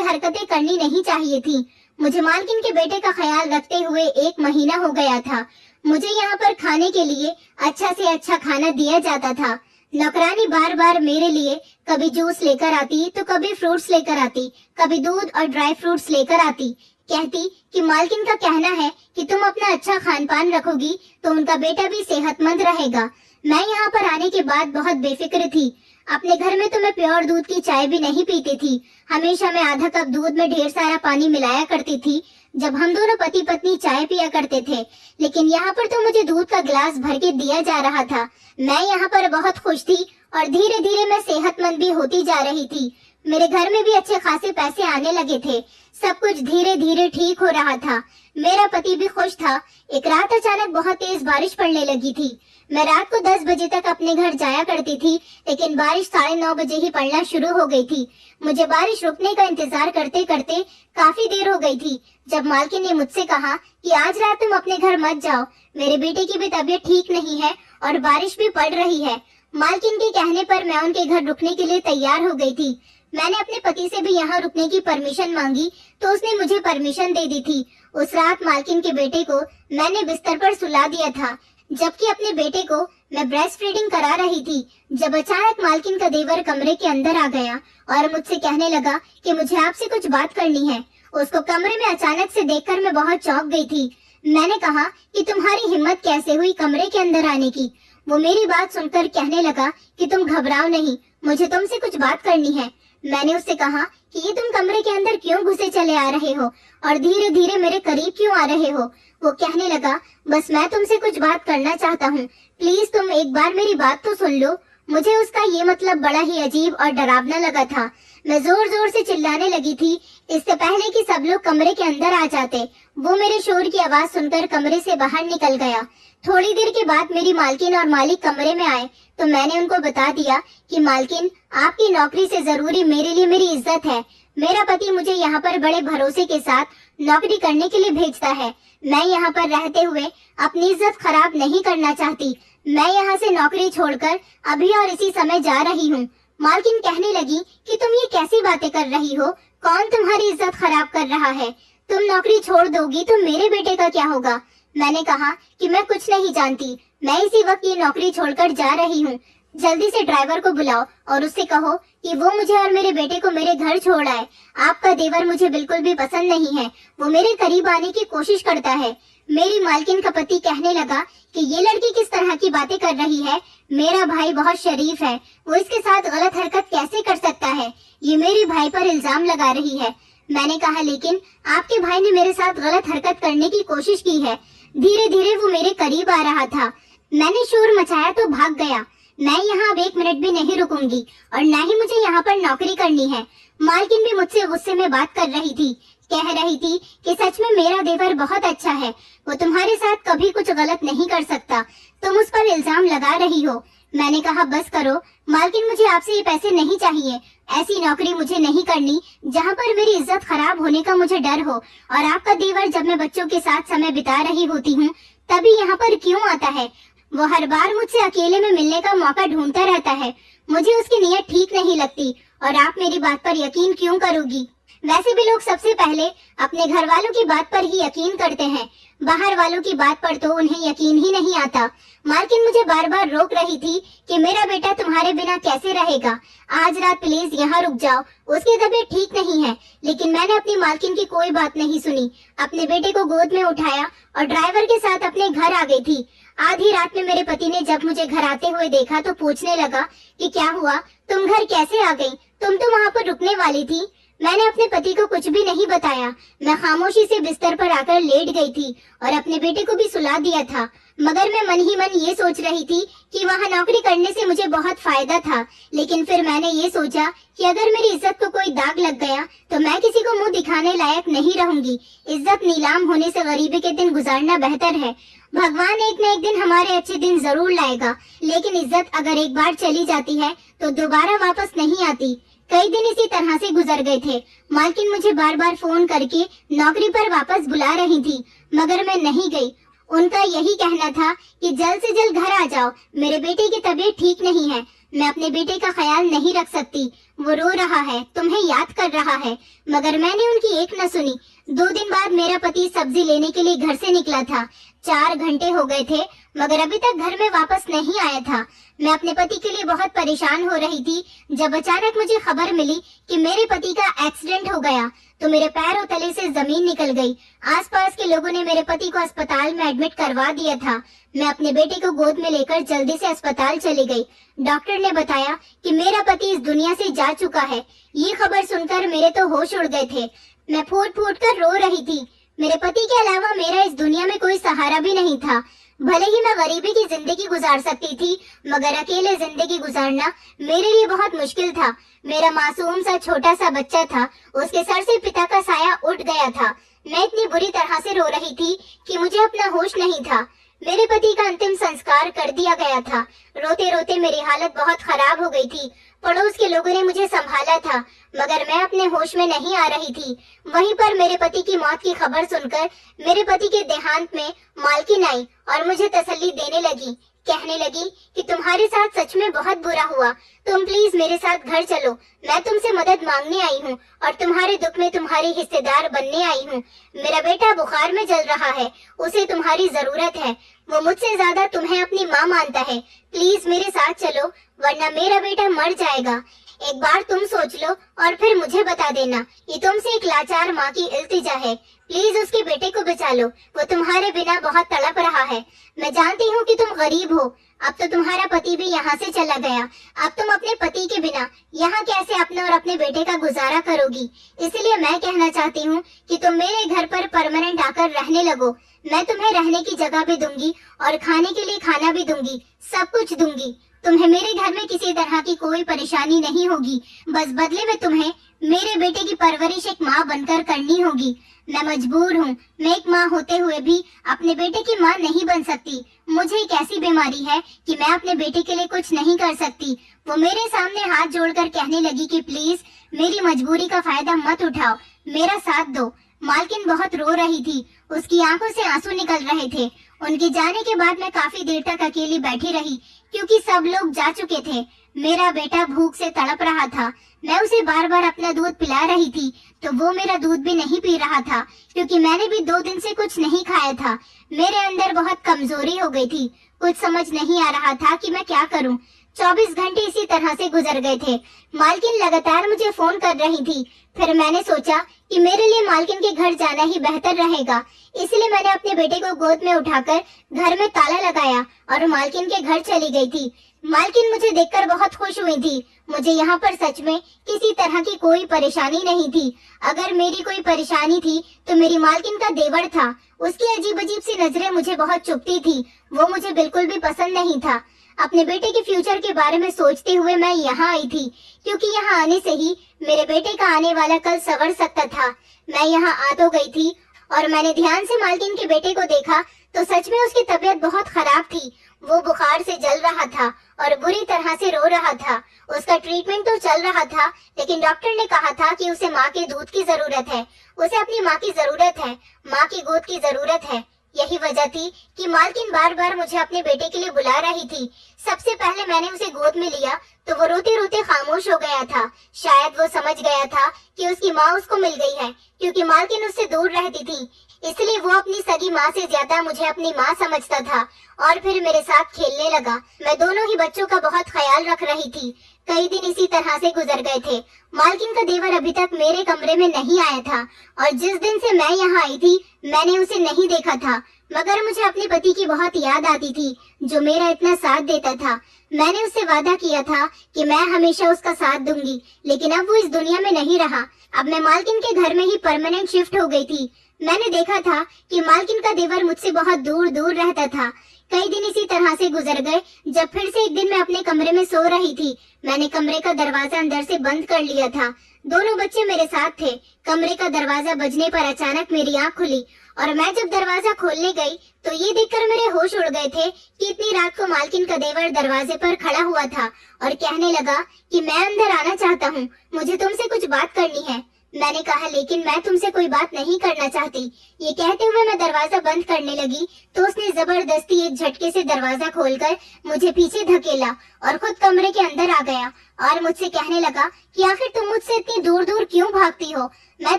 हरकतें करनी नहीं चाहिए थी। मुझे मालकिन के बेटे का ख्याल रखते हुए 1 महीना हो गया था। मुझे यहाँ पर खाने के लिए अच्छा से अच्छा खाना दिया जाता था। नौकरानी बार बार मेरे लिए कभी जूस लेकर आती तो कभी फ्रूट्स लेकर आती, कभी दूध और ड्राई फ्रूट्स लेकर आती। कहती कि मालकिन का कहना है कि तुम अपना अच्छा खान पान रखोगी तो उनका बेटा भी सेहतमंद रहेगा। मैं यहाँ पर आने के बाद बहुत बेफिक्र थी। अपने घर में तो मैं प्योर दूध की चाय भी नहीं पीती थी। हमेशा मैं आधा कप दूध में ढेर सारा पानी मिलाया करती थी जब हम दोनों पति पत्नी चाय पिया करते थे, लेकिन यहाँ पर तो मुझे दूध का गिलास भर के दिया जा रहा था। मैं यहाँ पर बहुत खुश थी और धीरे धीरे मैं सेहतमंद भी होती जा रही थी। मेरे घर में भी अच्छे खासे पैसे आने लगे थे। सब कुछ धीरे धीरे ठीक हो रहा था। मेरा पति भी खुश था। एक रात अचानक बहुत तेज बारिश पड़ने लगी थी। मैं रात को 10 बजे तक अपने घर जाया करती थी, लेकिन बारिश 9:30 बजे ही पड़ना शुरू हो गई थी। मुझे बारिश रुकने का इंतजार करते करते काफी देर हो गई थी जब मालकिन ने मुझसे कहा कि आज रात तुम अपने घर मत जाओ, मेरे बेटे की भी तबीयत ठीक नहीं है और बारिश भी पड़ रही है। मालकिन के कहने पर मैं उनके घर रुकने के लिए तैयार हो गई थी। मैंने अपने पति से भी यहाँ रुकने की परमिशन मांगी तो उसने मुझे परमिशन दे दी थी। उस रात मालकिन के बेटे को मैंने बिस्तर पर सुला दिया था, जबकि अपने बेटे को मैं ब्रेस्ट फीडिंग करा रही थी, जब अचानक मालकिन का देवर कमरे के अंदर आ गया और मुझसे कहने लगा कि मुझे आपसे कुछ बात करनी है। उसको कमरे में अचानक से देखकर मैं बहुत चौंक गई थी। मैंने कहा कि तुम्हारी हिम्मत कैसे हुई कमरे के अंदर आने की? वो मेरी बात सुनकर कहने लगा कि तुम घबराओ नहीं, मुझे तुमसे कुछ बात करनी है। मैंने उससे कहा कि ये तुम कमरे के अंदर क्यों घुसे चले आ रहे हो और धीरे धीरे मेरे करीब क्यों आ रहे हो? वो कहने लगा, बस मैं तुमसे कुछ बात करना चाहता हूँ, प्लीज तुम एक बार मेरी बात तो सुन लो। मुझे उसका ये मतलब बड़ा ही अजीब और डरावना लगा था। मैं जोर जोर से चिल्लाने लगी थी, इससे पहले कि सब लोग कमरे के अंदर आ जाते। वो मेरे शोर की आवाज सुनकर कमरे से बाहर निकल गया। थोड़ी देर के बाद मेरी मालकिन और मालिक कमरे में आए तो मैंने उनको बता दिया कि मालकिन, आपकी नौकरी से जरूरी मेरे लिए मेरी इज्जत है। मेरा पति मुझे यहाँ पर बड़े भरोसे के साथ नौकरी करने के लिए भेजता है। मैं यहाँ पर रहते हुए अपनी इज्जत खराब नहीं करना चाहती। मैं यहाँ से नौकरी छोड़कर अभी और इसी समय जा रही हूँ। मालकिन कहने लगी कि तुम ये कैसी बातें कर रही हो? कौन तुम्हारी इज्जत खराब कर रहा है? तुम नौकरी छोड़ दोगी तो मेरे बेटे का क्या होगा? मैंने कहा कि मैं कुछ नहीं जानती, मैं इसी वक्त ये नौकरी छोड़कर जा रही हूँ। जल्दी से ड्राइवर को बुलाओ और उससे कहो कि वो मुझे और मेरे बेटे को मेरे घर छोड़ आए। आपका देवर मुझे बिल्कुल भी पसंद नहीं है, वो मेरे करीब आने की कोशिश करता है। मेरी मालकिन का पति कहने लगा कि ये लड़की किस तरह की बातें कर रही है, मेरा भाई बहुत शरीफ है, वो इसके साथ गलत हरकत कैसे कर सकता है? ये मेरे भाई पर इल्जाम लगा रही है। मैंने कहा लेकिन आपके भाई ने मेरे साथ गलत हरकत करने की कोशिश की है। धीरे धीरे वो मेरे करीब आ रहा था। मैंने शोर मचाया तो भाग गया। मैं यहाँ अब 1 मिनट भी नहीं रुकूंगी और न ही मुझे यहाँ पर नौकरी करनी है। मालकिन भी मुझसे गुस्से में बात कर रही थी, कह रही थी कि सच में मेरा देवर बहुत अच्छा है, वो तुम्हारे साथ कभी कुछ गलत नहीं कर सकता, तुम उस पर इल्जाम लगा रही हो। मैंने कहा बस करो मालकिन, मुझे आपसे ये पैसे नहीं चाहिए। ऐसी नौकरी मुझे नहीं करनी जहाँ पर मेरी इज्जत खराब होने का मुझे डर हो। और आपका देवर जब मैं बच्चों के साथ समय बिता रही होती हूँ तभी यहाँ पर क्यों आता है? वो हर बार मुझसे अकेले में मिलने का मौका ढूंढता रहता है। मुझे उसकी नीयत ठीक नहीं लगती और आप मेरी बात पर यकीन क्यों करोगी? वैसे भी लोग सबसे पहले अपने घर वालों की बात पर ही यकीन करते हैं, बाहर वालों की बात पर तो उन्हें यकीन ही नहीं आता। मालकिन मुझे बार बार रोक रही थी कि मेरा बेटा तुम्हारे बिना कैसे रहेगा, आज रात प्लीज यहाँ रुक जाओ, उसकी तबीयत ठीक नहीं है। लेकिन मैंने अपनी मालकिन की कोई बात नहीं सुनी, अपने बेटे को गोद में उठाया और ड्राइवर के साथ अपने घर आ गई थी। आधी रात में मेरे पति ने जब मुझे घर आते हुए देखा तो पूछने लगा कि क्या हुआ, तुम घर कैसे आ गई, तुम तो वहाँ पर रुकने वाली थी। मैंने अपने पति को कुछ भी नहीं बताया। मैं खामोशी से बिस्तर पर आकर लेट गई थी और अपने बेटे को भी सुला दिया था, मगर मैं मन ही मन ये सोच रही थी कि वहाँ नौकरी करने से मुझे बहुत फायदा था। लेकिन फिर मैंने ये सोचा कि अगर मेरी इज्जत को कोई दाग लग गया तो मैं किसी को मुंह दिखाने लायक नहीं रहूंगी। इज्जत नीलाम होने से गरीबी के दिन गुजारना बेहतर है। भगवान एक न एक दिन हमारे अच्छे दिन जरूर लाएगा, लेकिन इज्जत अगर एक बार चली जाती है तो दोबारा वापस नहीं आती। कई दिन इसी तरह से गुजर गए थे। मालकिन मुझे बार बार फोन करके नौकरी पर वापस बुला रही थी, मगर मैं नहीं गई। उनका यही कहना था कि जल्द से जल्द घर आ जाओ, मेरे बेटे की तबीयत ठीक नहीं है, मैं अपने बेटे का ख्याल नहीं रख सकती, वो रो रहा है, तुम्हें याद कर रहा है। मगर मैंने उनकी एक न सुनी। 2 दिन बाद मेरा पति सब्जी लेने के लिए घर से निकला था। 4 घंटे हो गए थे मगर अभी तक घर में वापस नहीं आया था। मैं अपने पति के लिए बहुत परेशान हो रही थी जब अचानक मुझे खबर मिली कि मेरे पति का एक्सीडेंट हो गया तो मेरे पैरों तले से जमीन निकल गई। आसपास के लोगों ने मेरे पति को अस्पताल में एडमिट करवा दिया था। मैं अपने बेटे को गोद में लेकर जल्दी से अस्पताल चली गई। डॉक्टर ने बताया कि मेरा पति इस दुनिया से जा चुका है। ये खबर सुनकर मेरे तो होश उड़ गए थे। मैं फूट फूट कर रो रही थी। मेरे पति के अलावा मेरा इस दुनिया में कोई सहारा भी नहीं था। भले ही मैं गरीबी की जिंदगी गुजार सकती थी, मगर अकेले जिंदगी गुजारना मेरे लिए बहुत मुश्किल था। मेरा मासूम सा छोटा सा बच्चा था, उसके सर से पिता का साया उठ गया था। मैं इतनी बुरी तरह से रो रही थी कि मुझे अपना होश नहीं था। मेरे पति का अंतिम संस्कार कर दिया गया था। रोते रोते मेरी हालत बहुत खराब हो गई थी। पड़ोस के लोगों ने मुझे संभाला था, मगर मैं अपने होश में नहीं आ रही थी। वहीं पर मेरे पति की मौत की खबर सुनकर मेरे पति के देहांत में मालकिन आई और मुझे तसल्ली देने लगी। कहने लगी कि तुम्हारे साथ सच में बहुत बुरा हुआ, तुम प्लीज मेरे साथ घर चलो, मैं तुमसे मदद मांगने आई हूँ और तुम्हारे दुख में तुम्हारी हिस्सेदार बनने आई हूँ। मेरा बेटा बुखार में जल रहा है, उसे तुम्हारी जरूरत है, वो मुझसे ज्यादा तुम्हें अपनी माँ मानता है। प्लीज मेरे साथ चलो वरना मेरा बेटा मर जाएगा। एक बार तुम सोच लो और फिर मुझे बता देना। ये तुमसे एक लाचार माँ की इल्तिजा है, प्लीज उसके बेटे को बचा लो, वो तुम्हारे बिना बहुत तड़प रहा है। मैं जानती हूँ कि तुम गरीब हो, अब तो तुम्हारा पति भी यहाँ से चला गया, अब तुम अपने पति के बिना यहाँ कैसे अपने और अपने बेटे का गुजारा करोगी। इसलिए मैं कहना चाहती हूँ कि तुम मेरे घर पर परमानेंट आकर रहने लगो। मैं तुम्हें रहने की जगह भी दूंगी और खाने के लिए खाना भी दूंगी, सब कुछ दूंगी। तुम्हें मेरे घर में किसी तरह की कोई परेशानी नहीं होगी, बस बदले में तुम्हें मेरे बेटे की परवरिश एक माँ बनकर करनी होगी। मैं मजबूर हूँ, मैं एक माँ होते हुए भी अपने बेटे की माँ नहीं बन सकती। मुझे एक ऐसी बीमारी है कि मैं अपने बेटे के लिए कुछ नहीं कर सकती। वो मेरे सामने हाथ जोड़कर कहने लगी कि प्लीज मेरी मजबूरी का फायदा मत उठाओ, मेरा साथ दो। मालकिन बहुत रो रही थी, उसकी आंखों से आंसू निकल रहे थे। उनके जाने के बाद मैं काफी देर तक अकेली बैठी रही क्योंकि सब लोग जा चुके थे। मेरा बेटा भूख से तड़प रहा था। मैं उसे बार बार अपना दूध पिला रही थी तो वो मेरा दूध भी नहीं पी रहा था क्योंकि मैंने भी 2 दिन से कुछ नहीं खाया था। मेरे अंदर बहुत कमजोरी हो गई थी। कुछ समझ नहीं आ रहा था कि मैं क्या करूं। 24 घंटे इसी तरह से गुजर गए थे। मालकिन लगातार मुझे फोन कर रही थी। फिर मैंने सोचा कि मेरे लिए मालकिन के घर जाना ही बेहतर रहेगा, इसलिए मैंने अपने बेटे को गोद में उठाकर घर में ताला लगाया और मालकिन के घर चली गई थी। मालकिन मुझे देखकर बहुत खुश हुई थी। मुझे यहाँ पर सच में किसी तरह की कोई परेशानी नहीं थी। अगर मेरी कोई परेशानी थी तो मेरी मालकिन का देवर था। उसकी अजीब अजीब सी नजरें मुझे बहुत चुभती थी। वो मुझे बिल्कुल भी पसंद नहीं था। अपने बेटे के फ्यूचर के बारे में सोचते हुए मैं यहाँ आई थी क्योंकि यहाँ आने से ही मेरे बेटे का आने वाला कल संवर सकता था। मैं यहाँ आ तो गई थी और मैंने ध्यान से मालकिन के बेटे को देखा तो सच में उसकी तबीयत बहुत खराब थी। वो बुखार से जल रहा था और बुरी तरह से रो रहा था। उसका ट्रीटमेंट तो चल रहा था लेकिन डॉक्टर ने कहा था कि उसे माँ के दूध की जरूरत है। उसे अपनी माँ की जरूरत है, माँ की गोद की जरूरत है। यही वजह थी कि मालकिन बार बार मुझे अपने बेटे के लिए बुला रही थी। सबसे पहले मैंने उसे गोद में लिया तो वो रोते रोते खामोश हो गया था। शायद वो समझ गया था कि उसकी माँ उसको मिल गई है क्योंकि मालकिन उससे दूर रहती थी, इसलिए वो अपनी सगी माँ से ज्यादा मुझे अपनी माँ समझता था और फिर मेरे साथ खेलने लगा। मैं दोनों ही बच्चों का बहुत ख्याल रख रही थी। कई दिन इसी तरह से गुजर गए थे। मालकिन का देवर अभी तक मेरे कमरे में नहीं आया था और जिस दिन से मैं यहाँ आई थी मैंने उसे नहीं देखा था, मगर मुझे अपने पति की बहुत याद आती थी जो मेरा इतना साथ देता था। मैंने उससे वादा किया था कि मैं हमेशा उसका साथ दूंगी, लेकिन अब वो इस दुनिया में नहीं रहा। अब मैं मालकिन के घर में ही परमानेंट शिफ्ट हो गई थी। मैंने देखा था कि मालकिन का देवर मुझसे बहुत दूर दूर रहता था। कई दिन इसी तरह से गुजर गए जब फिर से एक दिन मैं अपने कमरे में सो रही थी। मैंने कमरे का दरवाजा अंदर से बंद कर लिया था। दोनों बच्चे मेरे साथ थे। कमरे का दरवाजा बजने पर अचानक मेरी आंख खुली और मैं जब दरवाजा खोलने गई तो ये देखकर मेरे होश उड़ गए थे कि इतनी रात को मालकिन का देवर दरवाजे पर खड़ा हुआ था और कहने लगा कि मैं अंदर आना चाहता हूँ, मुझे तुमसे कुछ बात करनी है। मैंने कहा लेकिन मैं तुमसे कोई बात नहीं करना चाहती। ये कहते हुए मैं दरवाजा बंद करने लगी तो उसने जबरदस्ती एक झटके से दरवाजा खोलकर मुझे पीछे धकेला और खुद कमरे के अंदर आ गया और मुझसे कहने लगा कि आखिर तुम मुझसे इतनी दूर दूर क्यों भागती हो, मैं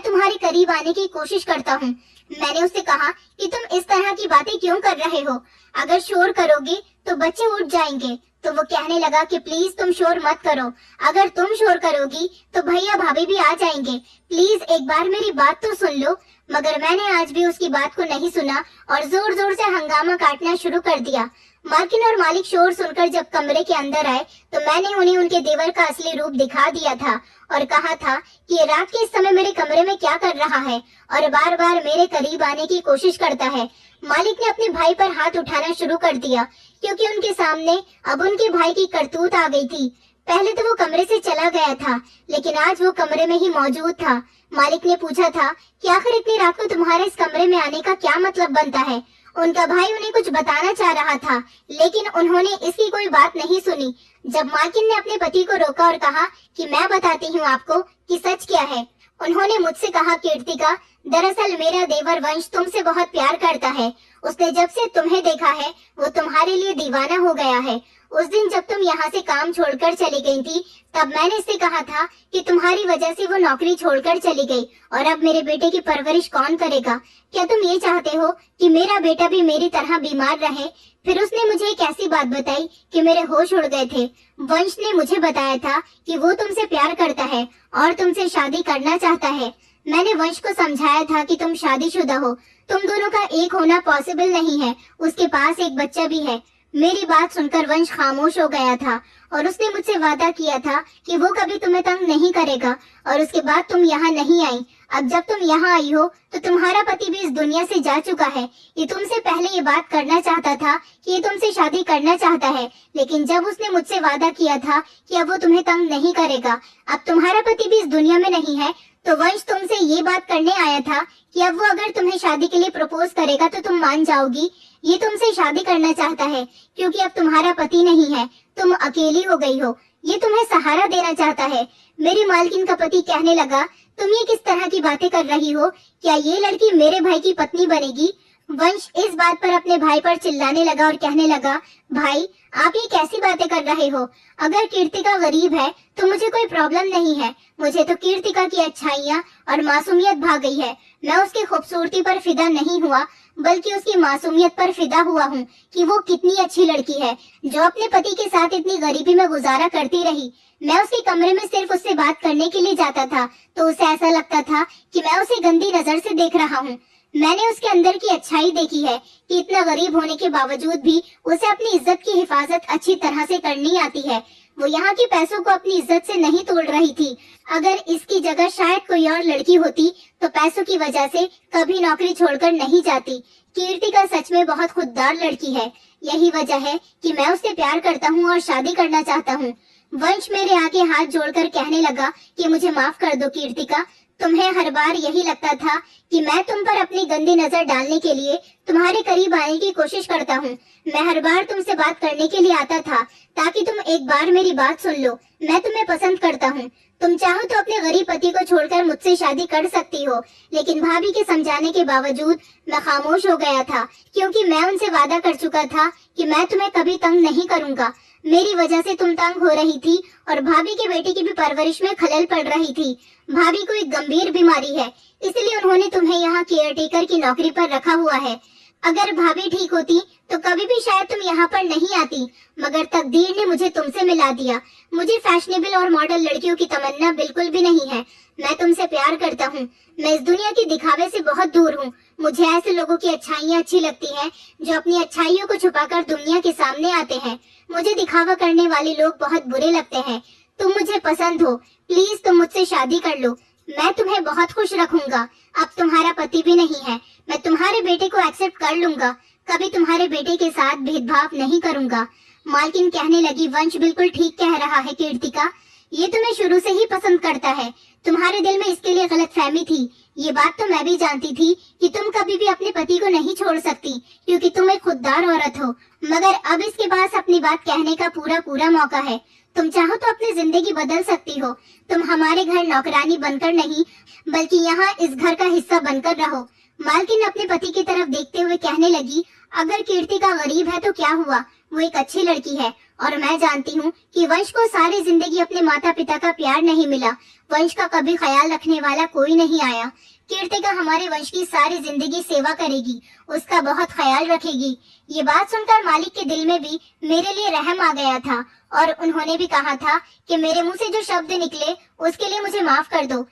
तुम्हारे करीब आने की कोशिश करता हूँ। मैंने उससे कहा कि तुम इस तरह की बातें क्यों कर रहे हो, अगर शोर करोगे तो बच्चे उठ जाएंगे। तो वो कहने लगा कि प्लीज तुम शोर मत करो, अगर तुम शोर करोगी तो भैया भाभी भी आ जाएंगे, प्लीज एक बार मेरी बात तो सुन लो। मगर मैंने आज भी उसकी बात को नहीं सुना और जोर जोर से हंगामा काटना शुरू कर दिया। मालकिन और मालिक शोर सुनकर जब कमरे के अंदर आए तो मैंने उन्हें उनके देवर का असली रूप दिखा दिया था और कहा था कि ये रात के इस समय मेरे कमरे में क्या कर रहा है और बार बार मेरे करीब आने की कोशिश करता है। मालिक ने अपने भाई पर हाथ उठाना शुरू कर दिया क्योंकि उनके सामने अब उनके भाई की करतूत आ गई थी। पहले तो वो कमरे से चला गया था लेकिन आज वो कमरे में ही मौजूद था। मालिक ने पूछा था कि आखिर इतनी रात को तुम्हारे इस कमरे में आने का क्या मतलब बनता है। उनका भाई उन्हें कुछ बताना चाह रहा था लेकिन उन्होंने इसकी कोई बात नहीं सुनी। जब मालकिन ने अपने पति को रोका और कहा कि मैं बताती हूँ आपको कि सच क्या है, उन्होंने मुझसे कहा कीर्तिका, दरअसल मेरा देवर वंश तुमसे बहुत प्यार करता है। उसने जब से तुम्हें देखा है वो तुम्हारे लिए दीवाना हो गया है। उस दिन जब तुम यहाँ से काम छोड़कर चली गई थी तब मैंने इससे कहा था कि तुम्हारी वजह से वो नौकरी छोड़कर चली गई और अब मेरे बेटे की परवरिश कौन करेगा। क्या तुम ये चाहते हो कि मेरा बेटा भी मेरी तरह बीमार रहे। फिर उसने मुझे एक ऐसी बात बताई कि मेरे होश उड़ गए थे। वंश ने मुझे बताया था कि वो तुमसे प्यार करता है और तुमसे शादी करना चाहता है। मैंने वंश को समझाया था कि तुम शादीशुदा हो, तुम दोनों का एक होना पॉसिबल नहीं है, उसके पास एक बच्चा भी है। मेरी बात सुनकर वंश खामोश हो गया था और उसने मुझसे वादा किया था कि वो कभी तुम्हें तंग नहीं करेगा और उसके बाद तुम यहाँ नहीं आई। अब जब तुम यहाँ आई हो तो तुम्हारा पति भी इस दुनिया से जा चुका है। ये तुमसे पहले ये बात करना चाहता था कि ये तुमसे शादी करना चाहता है, लेकिन जब उसने मुझसे वादा किया था कि अब वो तुम्हें तंग नहीं करेगा, अब तुम्हारा पति भी इस दुनिया में नहीं है, तो वंश तुमसे ये बात करने आया था कि अब वो अगर तुम्हें शादी के लिए प्रपोज करेगा तो तुम मान जाओगी। ये तुमसे शादी करना चाहता है क्योंकि अब तुम्हारा पति नहीं है, तुम अकेली हो गई हो। ये तुम्हें सहारा देना चाहता है। मेरी मालकिन का पति कहने लगा, तुम ये किस तरह की बातें कर रही हो, क्या ये लड़की मेरे भाई की पत्नी बनेगी। वंश इस बात पर अपने भाई पर चिल्लाने लगा और कहने लगा, भाई आप ये कैसी बातें कर रहे हो? अगर कीर्तिका गरीब है तो मुझे कोई प्रॉब्लम नहीं है। मुझे तो कीर्तिका की अच्छाइयाँ और मासूमियत भा गई है। मैं उसकी खूबसूरती पर फिदा नहीं हुआ, बल्कि उसकी मासूमियत पर फिदा हुआ हूँ कि वो कितनी अच्छी लड़की है जो अपने पति के साथ इतनी गरीबी में गुजारा करती रही। मैं उसके कमरे में सिर्फ उससे बात करने के लिए जाता था तो उसे ऐसा लगता था कि मैं उसे गंदी नजर से देख रहा हूँ। मैंने उसके अंदर की अच्छाई देखी है कि इतना गरीब होने के बावजूद भी उसे अपनी इज्जत की हिफाजत अच्छी तरह से करनी आती है। वो यहाँ के पैसों को अपनी इज्जत से नहीं तोड़ रही थी। अगर इसकी जगह शायद कोई और लड़की होती तो पैसों की वजह से कभी नौकरी छोड़कर नहीं जाती। कीर्तिका सच में बहुत खुददार लड़की है। यही वजह है कि मैं उससे प्यार करता हूँ और शादी करना चाहता हूँ। वंश मेरे आगे हाथ जोड़कर कहने लगा कि मुझे माफ कर दो कीर्तिका। तुम्हें हर बार यही लगता था कि मैं तुम पर अपनी गंदी नजर डालने के लिए तुम्हारे करीब आने की कोशिश करता हूँ। मैं हर बार तुमसे बात करने के लिए आता था ताकि तुम एक बार मेरी बात सुन लो। मैं तुम्हें पसंद करता हूँ। तुम चाहो तो अपने गरीब पति को छोड़कर मुझसे शादी कर सकती हो। लेकिन भाभी के समझाने के बावजूद मैं खामोश हो गया था, क्योंकि मैं उनसे वादा कर चुका था कि मैं तुम्हें कभी तंग नहीं करूँगा। मेरी वजह से तुम तंग हो रही थी और भाभी के बेटे की भी परवरिश में खलल पड़ रही थी। भाभी को एक गंभीर बीमारी है, इसलिए उन्होंने तुम्हें यहाँ केयरटेकर की नौकरी पर रखा हुआ है। अगर भाभी ठीक होती तो कभी भी शायद तुम यहाँ पर नहीं आती, मगर तकदीर ने मुझे तुमसे मिला दिया। मुझे फैशनेबल और मॉडल लड़कियों की तमन्ना बिल्कुल भी नहीं है। मैं तुमसे प्यार करता हूँ। मैं इस दुनिया के दिखावे से बहुत दूर हूँ। मुझे ऐसे लोगों की अच्छाइयाँ अच्छी लगती हैं जो अपनी अच्छाइयों को छुपाकर दुनिया के सामने आते हैं। मुझे दिखावा करने वाले लोग बहुत बुरे लगते हैं। तुम मुझे पसंद हो, प्लीज तुम मुझसे शादी कर लो। मैं तुम्हें बहुत खुश रखूंगा। अब तुम्हारा पति भी नहीं है। मैं तुम्हारे बेटे को एक्सेप्ट कर लूंगा। कभी तुम्हारे बेटे के साथ भेदभाव नहीं करूंगा। मालकिन कहने लगी, वंश बिल्कुल ठीक कह रहा है कीर्तिका। ये तुम्हें शुरू से ही पसंद करता है। तुम्हारे दिल में इसके लिए गलतफहमी थी। ये बात तो मैं भी जानती थी कि तुम कभी भी अपने पति को नहीं छोड़ सकती, क्योंकि तुम एक खुददार औरत हो। मगर अब इसके पास अपनी बात कहने का पूरा मौका है। तुम चाहो तो अपनी जिंदगी बदल सकती हो। तुम हमारे घर नौकरानी बनकर नहीं, बल्कि यहाँ इस घर का हिस्सा बनकर रहो। मालकिन अपने पति की तरफ देखते हुए कहने लगी, अगर कीर्तिका गरीब है तो क्या हुआ, वो एक अच्छी लड़की है। और मैं जानती हूँ कि वंश को सारी जिंदगी अपने माता पिता का प्यार नहीं मिला। वंश का कभी ख्याल रखने वाला कोई नहीं आया। कीर्तिका हमारे वंश की सारी जिंदगी सेवा करेगी, उसका बहुत ख्याल रखेगी। ये बात सुनकर मालिक के दिल में भी मेरे लिए रहम आ गया था और उन्होंने भी कहा था कि मेरे मुंह से जो शब्द निकले उसके लिए मुझे माफ कर दो।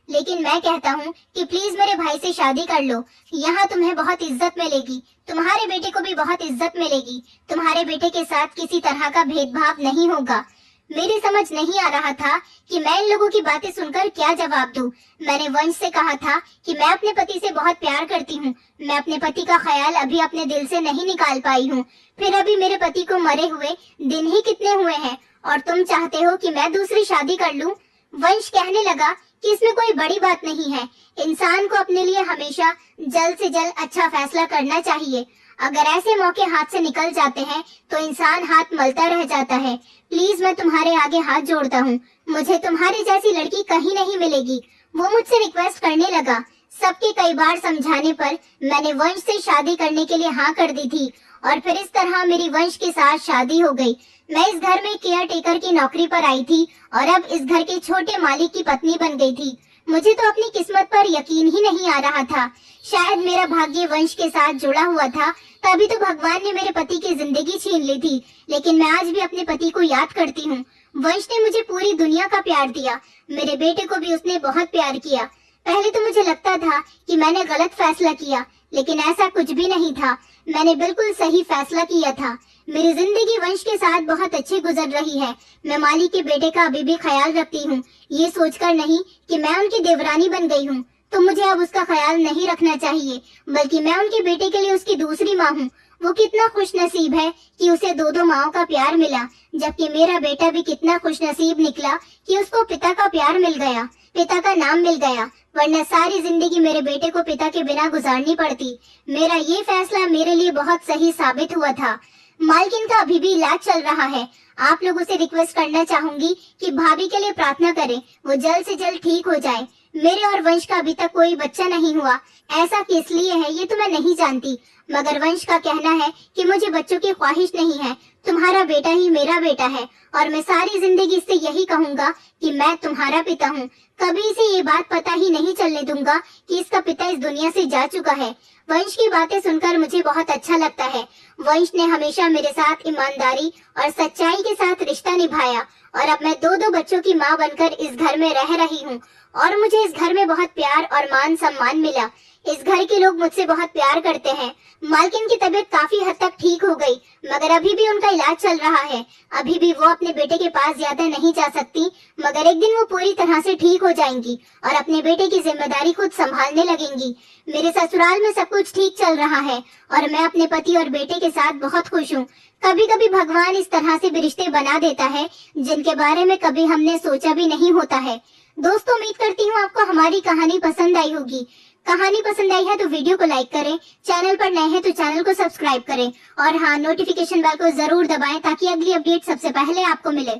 लेकिन मैं कहता हूँ कि प्लीज मेरे भाई से शादी कर लो। यहाँ तुम्हें बहुत इज्जत मिलेगी, तुम्हारे बेटे को भी बहुत इज्जत मिलेगी। तुम्हारे बेटे के साथ किसी तरह का भेदभाव नहीं होगा। मेरी समझ नहीं आ रहा था कि मैं इन लोगों की बातें सुनकर क्या जवाब दूं। मैंने वंश से कहा था कि मैं अपने पति से बहुत प्यार करती हूँ। मैं अपने पति का ख्याल अभी अपने दिल से नहीं निकाल पाई हूँ। फिर अभी मेरे पति को मरे हुए दिन ही कितने हुए हैं और तुम चाहते हो कि मैं दूसरी शादी कर लूं? वंश कहने लगा कि इसमें कोई बड़ी बात नहीं है। इंसान को अपने लिए हमेशा जल्द से जल्द अच्छा फैसला करना चाहिए। अगर ऐसे मौके हाथ से निकल जाते हैं तो इंसान हाथ मलता रह जाता है। प्लीज मैं तुम्हारे आगे हाथ जोड़ता हूँ, मुझे तुम्हारी जैसी लड़की कहीं नहीं मिलेगी। वो मुझसे रिक्वेस्ट करने लगा। सबके कई बार समझाने पर मैंने वंश से शादी करने के लिए हाँ कर दी थी और फिर इस तरह मेरी वंश के साथ शादी हो गई। मैं इस घर में केयर टेकर की नौकरी पर आई थी और अब इस घर के छोटे मालिक की पत्नी बन गई थी। मुझे तो अपनी किस्मत पर यकीन ही नहीं आ रहा था। शायद मेरा भाग्य वंश के साथ जुड़ा हुआ था, तभी तो भगवान ने मेरे पति की जिंदगी छीन ली थी। लेकिन मैं आज भी अपने पति को याद करती हूँ। वंश ने मुझे पूरी दुनिया का प्यार दिया। मेरे बेटे को भी उसने बहुत प्यार किया। पहले तो मुझे लगता था कि मैंने गलत फैसला किया, लेकिन ऐसा कुछ भी नहीं था। मैंने बिल्कुल सही फैसला किया था। मेरी जिंदगी वंश के साथ बहुत अच्छी गुजर रही है। मैं माली के बेटे का अभी भी ख्याल रखती हूँ, ये सोचकर नहीं कि मैं उनकी देवरानी बन गई हूँ तो मुझे अब उसका ख्याल नहीं रखना चाहिए, बल्कि मैं उनके बेटे के लिए उसकी दूसरी माँ हूँ। वो कितना खुश नसीब है कि उसे दो माओं का प्यार मिला, जबकि मेरा बेटा भी कितना खुश नसीब निकला कि उसको पिता का प्यार मिल गया, पिता का नाम मिल गया। वरना सारी जिंदगी मेरे बेटे को पिता के बिना गुजारनी पड़ती। मेरा ये फैसला मेरे लिए बहुत सही साबित हुआ था। मालकिन का अभी भी इलाज चल रहा है। आप लोगों से रिक्वेस्ट करना चाहूंगी कि भाभी के लिए प्रार्थना करें, वो जल्द से जल्द ठीक हो जाए। मेरे और वंश का अभी तक कोई बच्चा नहीं हुआ। ऐसा किस लिए है ये तो मैं नहीं जानती, मगर वंश का कहना है कि मुझे बच्चों की ख्वाहिश नहीं है, तुम्हारा बेटा ही मेरा बेटा है और मैं सारी जिंदगी इससे यही कहूंगा कि मैं तुम्हारा पिता हूँ। कभी इसे ये बात पता ही नहीं चलने दूंगा कि इसका पिता इस दुनिया से जा चुका है। वंश की बातें सुनकर मुझे बहुत अच्छा लगता है। वंश ने हमेशा मेरे साथ ईमानदारी और सच्चाई के साथ रिश्ता निभाया और अब मैं दो बच्चों की माँ बनकर इस घर में रह रही हूँ और मुझे इस घर में बहुत प्यार और मान सम्मान मिला। इस घर के लोग मुझसे बहुत प्यार करते हैं। मालकिन की तबीयत काफी हद तक ठीक हो गई, मगर अभी भी उनका इलाज चल रहा है। अभी भी वो अपने बेटे के पास ज्यादा नहीं जा सकती, मगर एक दिन वो पूरी तरह से ठीक हो जाएंगी और अपने बेटे की जिम्मेदारी खुद संभालने लगेंगी। मेरे ससुराल में सब कुछ ठीक चल रहा है और मैं अपने पति और बेटे के साथ बहुत खुश हूँ। कभी कभी भगवान इस तरह से भी रिश्ते बना देता है जिनके बारे में कभी हमने सोचा भी नहीं होता है। दोस्तों, उम्मीद करती हूँ आपको हमारी कहानी पसंद आई होगी। कहानी पसंद आई है तो वीडियो को लाइक करें, चैनल पर नए हैं तो चैनल को सब्सक्राइब करें और हाँ, नोटिफिकेशन बेल को जरूर दबाएं ताकि अगली अपडेट सबसे पहले आपको मिले।